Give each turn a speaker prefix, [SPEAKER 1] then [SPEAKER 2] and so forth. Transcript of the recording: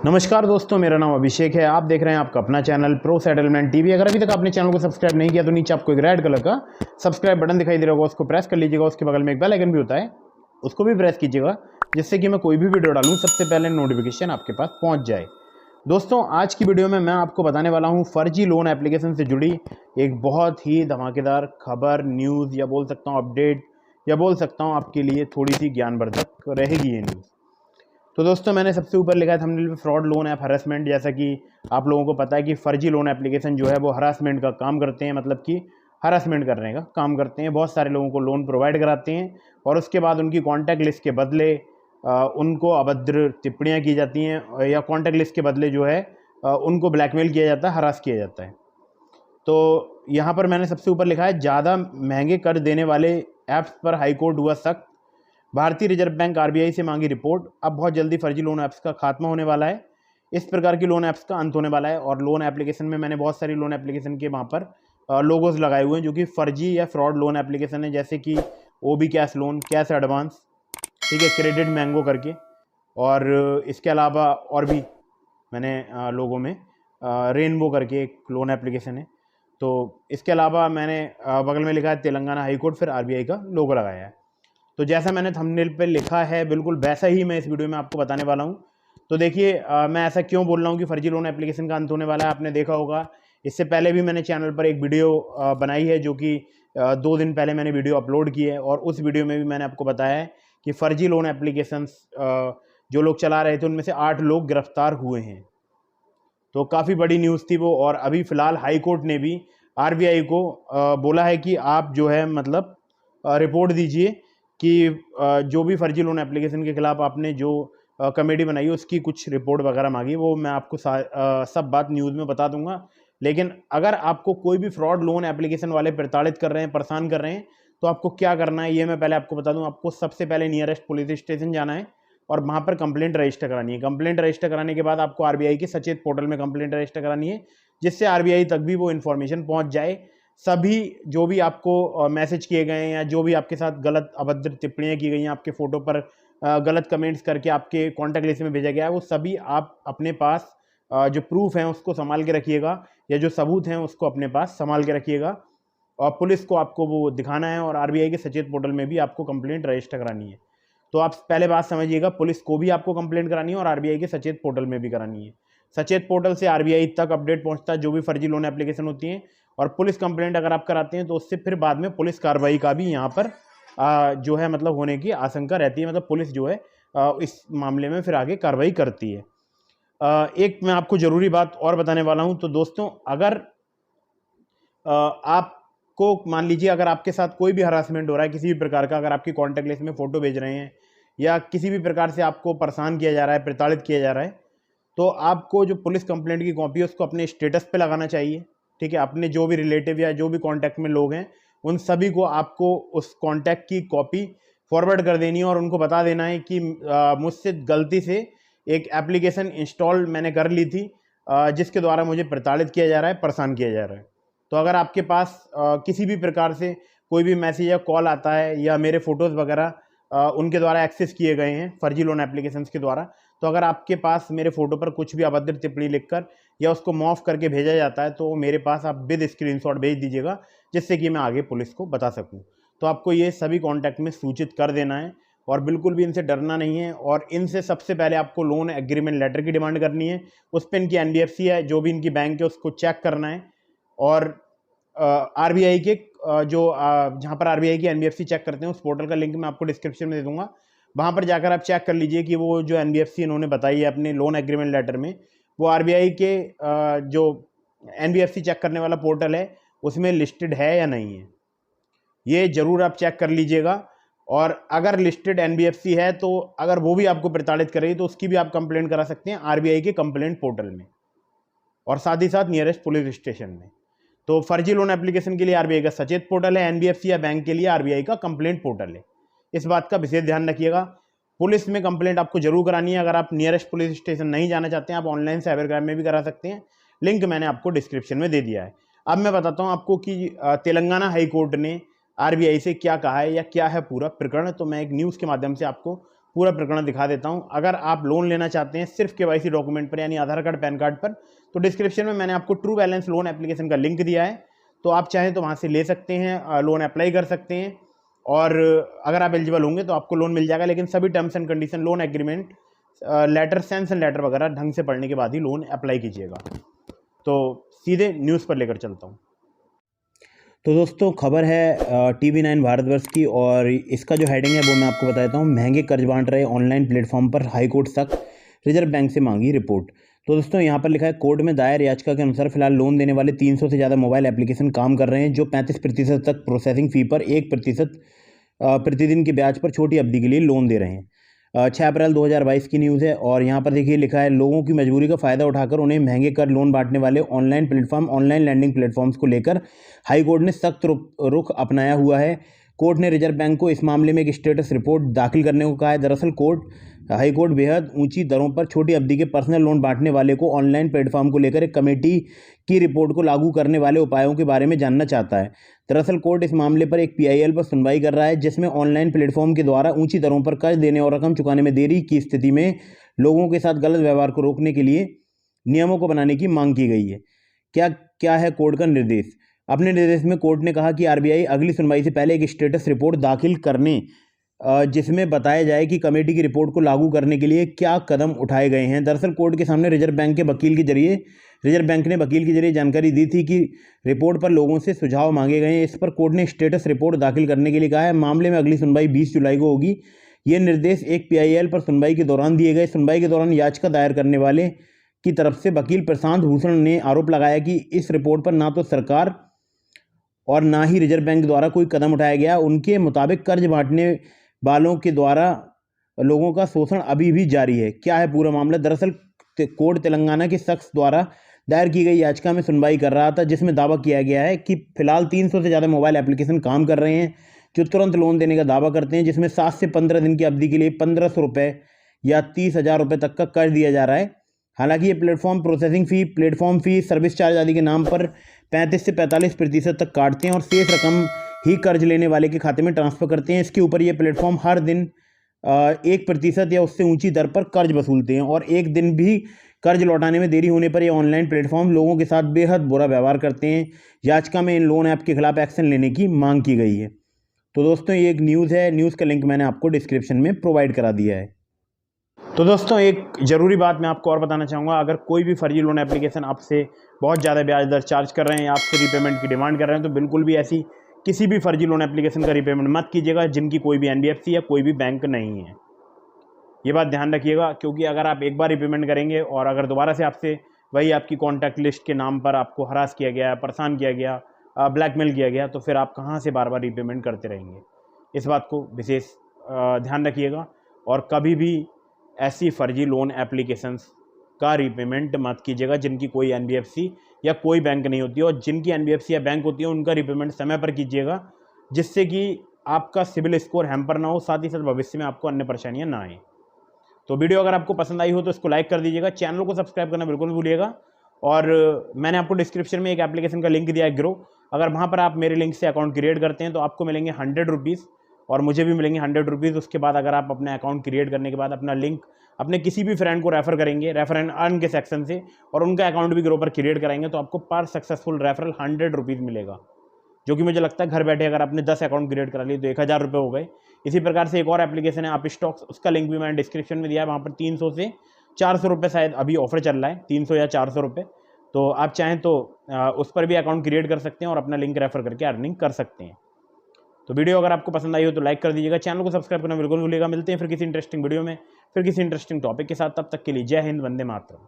[SPEAKER 1] नमस्कार दोस्तों, मेरा नाम अभिषेक है। आप देख रहे हैं आपका अपना चैनल प्रो सेटलमेंट टीवी। अगर अभी तक आपने चैनल को सब्सक्राइब नहीं किया तो नीचे आपको एक रेड कलर का सब्सक्राइब बटन दिखाई दे रहा होगा, उसको प्रेस कर लीजिएगा। उसके बगल में एक बेल आइकन भी होता है, उसको भी प्रेस कीजिएगा, जिससे कि मैं कोई भी वीडियो डालूं सबसे पहले नोटिफिकेशन आपके पास पहुंच जाए। दोस्तों, आज की वीडियो में मैं आपको बताने वाला हूं फर्जी लोन एप्लीकेशन से जुड़ी एक बहुत ही धमाकेदार खबर, न्यूज़ या बोल सकता हूं अपडेट, या बोल सकता हूं आपके लिए थोड़ी सी ज्ञानवर्धक रहेगी ये न्यूज़। तो दोस्तों, मैंने सबसे ऊपर लिखा है थंबनेल पे फ्रॉड लोन ऐप हरासमेंट। जैसा कि आप लोगों को पता है कि फर्जी लोन एप्लीकेशन जो है वो हरासमेंट का काम करते हैं, मतलब कि हरासमेंट करने का काम करते हैं। बहुत सारे लोगों को लोन प्रोवाइड कराते हैं और उसके बाद उनकी कॉन्टैक्ट लिस्ट के बदले उनको अभद्र टिप्पणियाँ की जाती हैं, या कॉन्टैक्ट लिस्ट के बदले जो है उनको ब्लैकमेल किया जाता है, हरास किया जाता है। तो यहाँ पर मैंने सबसे ऊपर लिखा है ज़्यादा महंगे कर देने वाले ऐप्स पर हाईकोर्ट हुआ सख्त। भारतीय रिजर्व बैंक आरबीआई से मांगी रिपोर्ट। अब बहुत जल्दी फर्जी लोन ऐप्स का खात्मा होने वाला है। इस प्रकार की लोन ऐप्स का अंत होने वाला है। और लोन एप्लीकेशन में मैंने बहुत सारी लोन एप्लीकेशन के वहाँ पर लोगोज लगाए हुए हैं जो कि फर्जी या फ्रॉड लोन एप्लीकेशन है, जैसे कि ओबी कैश लोन, कैश एडवांस, ठीक है, क्रेडिट मैंगो करके। और इसके अलावा और भी मैंने लोगों में रेनबो करके एक लोन एप्लीकेशन है। तो इसके अलावा मैंने बगल में लिखा है तेलंगाना हाईकोर्ट, फिर आरबीआई का लोगो लगाया है। तो जैसा मैंने थंबनेल पे लिखा है बिल्कुल वैसा ही मैं इस वीडियो में आपको बताने वाला हूँ। तो देखिए, मैं ऐसा क्यों बोल रहा हूँ कि फर्जी लोन एप्लीकेशन का अंत होने वाला है। आपने देखा होगा, इससे पहले भी मैंने चैनल पर एक वीडियो बनाई है, जो कि 2 दिन पहले मैंने वीडियो अपलोड की है। और उस वीडियो में भी मैंने आपको बताया है कि फर्जी लोन एप्लीकेशंस जो लोग चला रहे थे उनमें से 8 लोग गिरफ्तार हुए हैं। तो काफ़ी बड़ी न्यूज़ थी वो। और अभी फ़िलहाल हाई कोर्ट ने भी आरबीआई को बोला है कि आप जो है मतलब रिपोर्ट दीजिए कि जो भी फर्जी लोन एप्लीकेशन के खिलाफ आपने जो कमेटी बनाई है उसकी कुछ रिपोर्ट वगैरह मांगी। वो मैं आपको सब बात न्यूज़ में बता दूंगा। लेकिन अगर आपको कोई भी फ्रॉड लोन एप्लीकेशन वाले प्रताड़ित कर रहे हैं, परेशान कर रहे हैं, तो आपको क्या करना है ये मैं पहले आपको बता दूं। आपको सबसे पहले नियरेस्ट पुलिस स्टेशन जाना है और वहाँ पर कंप्लेंट रजिस्टर करानी है। कंप्लेंट रजिस्टर कराने के बाद आपको आरबीआई के सचेत पोर्टल में कंप्लेंट रजिस्टर करानी है, जिससे आरबीआई तक भी वो इन्फॉर्मेशन पहुँच जाए। सभी जो भी आपको मैसेज किए गए हैं या जो भी आपके साथ गलत अभद्र टिप्पणियाँ की गई हैं, आपके फ़ोटो पर गलत कमेंट्स करके आपके कॉन्टैक्ट लिस्ट में भेजा गया है, वो सभी आप अपने पास जो प्रूफ हैं उसको संभाल के रखिएगा, या जो सबूत हैं उसको अपने पास संभाल के रखिएगा। और पुलिस को आपको वो दिखाना है और आरबीआई के सचेत पोर्टल में भी आपको कंप्लेंट रजिस्टर करानी है। तो आप पहले बात समझिएगा, पुलिस को भी आपको कंप्लेंट करानी है और आरबीआई के सचेत पोर्टल में भी करानी है। सचेत पोर्टल से आरबीआई तक अपडेट पहुंचता है जो भी फर्जी लोन एप्लीकेशन होती हैं। और पुलिस कंप्लेंट अगर आप कराते हैं तो उससे फिर बाद में पुलिस कार्रवाई का भी यहाँ पर जो है मतलब होने की आशंका रहती है। मतलब पुलिस जो है इस मामले में फिर आगे कार्रवाई करती है। एक मैं आपको ज़रूरी बात और बताने वाला हूँ। तो दोस्तों, अगर आपको मान लीजिए अगर आपके साथ कोई भी हरासमेंट हो रहा है किसी भी प्रकार का, अगर आपकी कॉन्टैक्ट लिस्ट में फ़ोटो भेज रहे हैं या किसी भी प्रकार से आपको परेशान किया जा रहा है, प्रताड़ित किया जा रहा है, तो आपको जो पुलिस कंप्लेंट की कॉपी है उसको अपने स्टेटस पे लगाना चाहिए। ठीक है, अपने जो भी रिलेटिव या जो भी कॉन्टैक्ट में लोग हैं उन सभी को आपको उस कॉन्टैक्ट की कॉपी फॉरवर्ड कर देनी है और उनको बता देना है कि मुझसे गलती से एक एप्लीकेशन इंस्टॉल मैंने कर ली थी जिसके द्वारा मुझे प्रताड़ित किया जा रहा है, परेशान किया जा रहा है। तो अगर आपके पास किसी भी प्रकार से कोई भी मैसेज या कॉल आता है या मेरे फ़ोटोज़ वगैरह उनके द्वारा एक्सेस किए गए हैं फर्जी लोन एप्लीकेशंस के द्वारा, तो अगर आपके पास मेरे फ़ोटो पर कुछ भी अभद्र टिप्पणी लिखकर या उसको मॉर्फ करके भेजा जाता है तो मेरे पास आप विद स्क्रीनशॉट भेज दीजिएगा, जिससे कि मैं आगे पुलिस को बता सकूं। तो आपको ये सभी कॉन्टैक्ट में सूचित कर देना है और बिल्कुल भी इनसे डरना नहीं है। और इनसे सबसे पहले आपको लोन एग्रीमेंट लेटर की डिमांड करनी है। उस पर इनकी एनबीएफसी है, जो भी इनकी बैंक है, उसको चेक करना है। और आरबीआई के जहाँ पर आरबीआई की एनबीएफसी चेक करते हैं उस पोर्टल का लिंक मैं आपको डिस्क्रिप्शन में दे दूंगा। वहाँ पर जाकर आप चेक कर लीजिए कि वो जो एनबीएफसी इन्होंने बताई है अपने लोन एग्रीमेंट लेटर में, वो आरबीआई के जो एनबीएफसी चेक करने वाला पोर्टल है उसमें लिस्टेड है या नहीं है, ये ज़रूर आप चेक कर लीजिएगा। और अगर लिस्टेड एनबीएफसी है तो अगर वो भी आपको प्रताड़ित करेगी तो उसकी भी आप कंप्लेंट करा सकते हैं आरबीआई के कंप्लेंट पोर्टल में और साथ ही साथ नियरेस्ट पुलिस स्टेशन में। तो फर्जी लोन एप्लीकेशन के लिए आरबीआई का सचेत पोर्टल है, एनबीएफसी या बैंक के लिए आरबीआई का कंप्लेंट पोर्टल है। इस बात का विशेष ध्यान रखिएगा। पुलिस में कंप्लेंट आपको जरूर करानी है। अगर आप नियरेस्ट पुलिस स्टेशन नहीं जाना चाहते हैं, आप ऑनलाइन साइबर क्राइम में भी करा सकते हैं। लिंक मैंने आपको डिस्क्रिप्शन में दे दिया है। अब मैं बताता हूँ आपको कि तेलंगाना हाई कोर्ट ने आरबीआई से क्या कहा है या क्या है पूरा प्रकरण। तो मैं एक न्यूज़ के माध्यम से आपको पूरा प्रकरण दिखा देता हूं। अगर आप लोन लेना चाहते हैं सिर्फ केवाईसी डॉक्यूमेंट पर यानी आधार कार्ड पैन कार्ड पर, तो डिस्क्रिप्शन में मैंने आपको ट्रू बैलेंस लोन एप्लीकेशन का लिंक दिया है, तो आप चाहें तो वहां से ले सकते हैं, लोन अप्लाई कर सकते हैं और अगर आप एलिजिबल होंगे तो आपको लोन मिल जाएगा। लेकिन सभी terms and condition, loan agreement, letter, sanction letter वगैरह ढंग से पढ़ने के बाद ही लोन अप्लाई कीजिएगा। तो सीधे न्यूज़ पर लेकर चलता हूँ। तो दोस्तों खबर है TV9 भारतवर्ष की, और इसका जो हेडिंग है वो मैं आपको बताता हूँ। महंगे कर्ज बांट रहे ऑनलाइन प्लेटफॉर्म पर हाईकोर्ट सख्त, रिजर्व बैंक से मांगी रिपोर्ट। तो दोस्तों यहाँ पर लिखा है, कोर्ट में दायर याचिका के अनुसार फिलहाल लोन देने वाले 300 से ज़्यादा मोबाइल एप्लीकेशन काम कर रहे हैं, जो 35% तक प्रोसेसिंग फ़ी पर 1% प्रतिदिन के ब्याज पर छोटी अवधि के लिए लोन दे रहे हैं। 6 अप्रैल 2022 की न्यूज़ है, और यहाँ पर देखिए लिखा है, लोगों की मजबूरी का फ़ायदा उठाकर उन्हें महंगे कर लोन बांटने वाले ऑनलाइन लैंडिंग प्लेटफॉर्म्स को लेकर हाईकोर्ट ने सख्त रुख अपनाया हुआ है। कोर्ट ने रिजर्व बैंक को इस मामले में एक स्टेटस रिपोर्ट दाखिल करने को कहा है। दरअसल हाईकोर्ट बेहद ऊंची दरों पर छोटी अवधि के पर्सनल लोन बांटने वाले को ऑनलाइन प्लेटफॉर्म को लेकर एक कमेटी की रिपोर्ट को लागू करने वाले उपायों के बारे में जानना चाहता है। दरअसल कोर्ट इस मामले पर एक PIL पर सुनवाई कर रहा है, जिसमें ऑनलाइन प्लेटफॉर्म के द्वारा ऊंची दरों पर कर्ज देने और रकम चुकाने में देरी की स्थिति में लोगों के साथ गलत व्यवहार को रोकने के लिए नियमों को बनाने की मांग की गई है। क्या है कोर्ट का निर्देश? अपने निर्देश में कोर्ट ने कहा कि RBI अगली सुनवाई से पहले एक स्टेटस रिपोर्ट दाखिल करने, जिसमें बताया जाए कि कमेटी की रिपोर्ट को लागू करने के लिए क्या कदम उठाए गए हैं। दरअसल कोर्ट के सामने रिजर्व बैंक ने वकील के जरिए जानकारी दी थी कि रिपोर्ट पर लोगों से सुझाव मांगे गए हैं। इस पर कोर्ट ने स्टेटस रिपोर्ट दाखिल करने के लिए कहा है। मामले में अगली सुनवाई 20 जुलाई को होगी। ये निर्देश एक PIL पर सुनवाई के दौरान दिए गए। सुनवाई के दौरान याचिका दायर करने वाले की तरफ से वकील प्रशांत भूषण ने आरोप लगाया कि इस रिपोर्ट पर ना तो सरकार और ना ही रिजर्व बैंक द्वारा कोई कदम उठाया गया। उनके मुताबिक कर्ज बांटने वालों के द्वारा लोगों का शोषण अभी भी जारी है। क्या है पूरा मामला? दरअसल कोर्ट तेलंगाना के शख्स द्वारा दायर की गई याचिका में सुनवाई कर रहा था, जिसमें दावा किया गया है कि फिलहाल 300 से ज़्यादा मोबाइल एप्लीकेशन काम कर रहे हैं जो तुरंत लोन देने का दावा करते हैं, जिसमें 7 से 15 दिन की अवधि के लिए 1500 रुपये या 30,000 रुपये तक का कर्ज दिया जा रहा है। हालांकि ये प्लेटफॉर्म प्रोसेसिंग फ़ी, प्लेटफॉर्म फ़ी, सर्विस चार्ज आदि के नाम पर 35 से 45% तक काटते हैं और शेष रकम ही कर्ज लेने वाले के खाते में ट्रांसफ़र करते हैं। इसके ऊपर ये प्लेटफॉर्म हर दिन 1% या उससे ऊंची दर पर कर्ज वसूलते हैं, और एक दिन भी कर्ज लौटाने में देरी होने पर ये ऑनलाइन प्लेटफॉर्म लोगों के साथ बेहद बुरा व्यवहार करते हैं। याचिका में इन लोन ऐप के खिलाफ एक्शन लेने की मांग की गई है। तो दोस्तों ये एक न्यूज़ है, न्यूज़ का लिंक मैंने आपको डिस्क्रिप्शन में प्रोवाइड करा दिया है। तो दोस्तों एक ज़रूरी बात मैं आपको और बताना चाहूँगा, अगर कोई भी फर्जी लोन एप्लीकेशन आपसे बहुत ज़्यादा ब्याज दर चार्ज कर रहे हैं या आपसे रीपेमेंट की डिमांड कर रहे हैं, तो बिल्कुल भी ऐसी किसी भी फर्जी लोन एप्लीकेशन का रीपेमेंट मत कीजिएगा जिनकी कोई भी NBFC या कोई भी बैंक नहीं है। ये बात ध्यान रखिएगा, क्योंकि अगर आप एक बार रीपेमेंट करेंगे और अगर दोबारा से आपसे वही आपकी कॉन्टैक्ट लिस्ट के नाम पर आपको हरास किया गया, परेशान किया गया, ब्लैकमेल किया गया, तो फिर आप कहाँ से बार बार रीपेमेंट करते रहेंगे। इस बात को विशेष ध्यान रखिएगा, और कभी भी ऐसी फर्जी लोन एप्लीकेशंस का रीपेमेंट मत कीजिएगा जिनकी कोई NBFC या कोई बैंक नहीं होती है, और जिनकी NBFC या बैंक होती है उनका रीपेमेंट समय पर कीजिएगा, जिससे कि आपका सिबिल स्कोर हैम्पर ना हो, साथ ही साथ भविष्य में आपको अन्य परेशानियां ना आएँ। तो वीडियो अगर आपको पसंद आई हो तो इसको लाइक कर दीजिएगा, चैनल को सब्सक्राइब करना बिल्कुल भूलिएगा, और मैंने आपको डिस्क्रिप्शन में एक एप्लीकेशन का लिंक दिया है ग्रो, अगर वहाँ पर आप मेरे लिंक से अकाउंट क्रिएट करते हैं तो आपको मिलेंगे 100 रुपीज़ और मुझे भी मिलेंगे 100 रुपीज़। उसके बाद अगर आप अपने अकाउंट क्रिएट करने के बाद अपना लिंक अपने किसी भी फ्रेंड को रेफर करेंगे रेफर एंड अर्न के सेक्शन से, और उनका अकाउंट भी ग्रो पर क्रिएट कराएंगे, तो आपको पर सक्सेसफुल रेफरल 100 रुपीज़ मिलेगा, जो कि मुझे लगता है घर बैठे अगर आपने 10 अकाउंट क्रिएट करा लिए तो 1000 रुपये हो गए। इसी प्रकार से एक और एप्लीकेशन है आप स्टॉक्स, उसका लिंक भी मैंने डिस्क्रिप्शन में दिया है। वहाँ पर 300 से 400 रुपये शायद अभी ऑफर चल रहा है, 300 या 400 रुपये, तो आप चाहें तो उस पर भी अकाउंट क्रिएट कर सकते हैं और अपना लिंक रेफर करके अर्निंग कर सकते हैं। तो वीडियो अगर आपको पसंद आई हो तो लाइक कर दीजिएगा, चैनल को सब्सक्राइब करना बिल्कुल भूलिएगा। मिलते हैं फिर किसी इंटरेस्टिंग वीडियो में, फिर किसी इंटरेस्टिंग टॉपिक के साथ, तब तक के लिए जय हिंद, वंदे मातरम।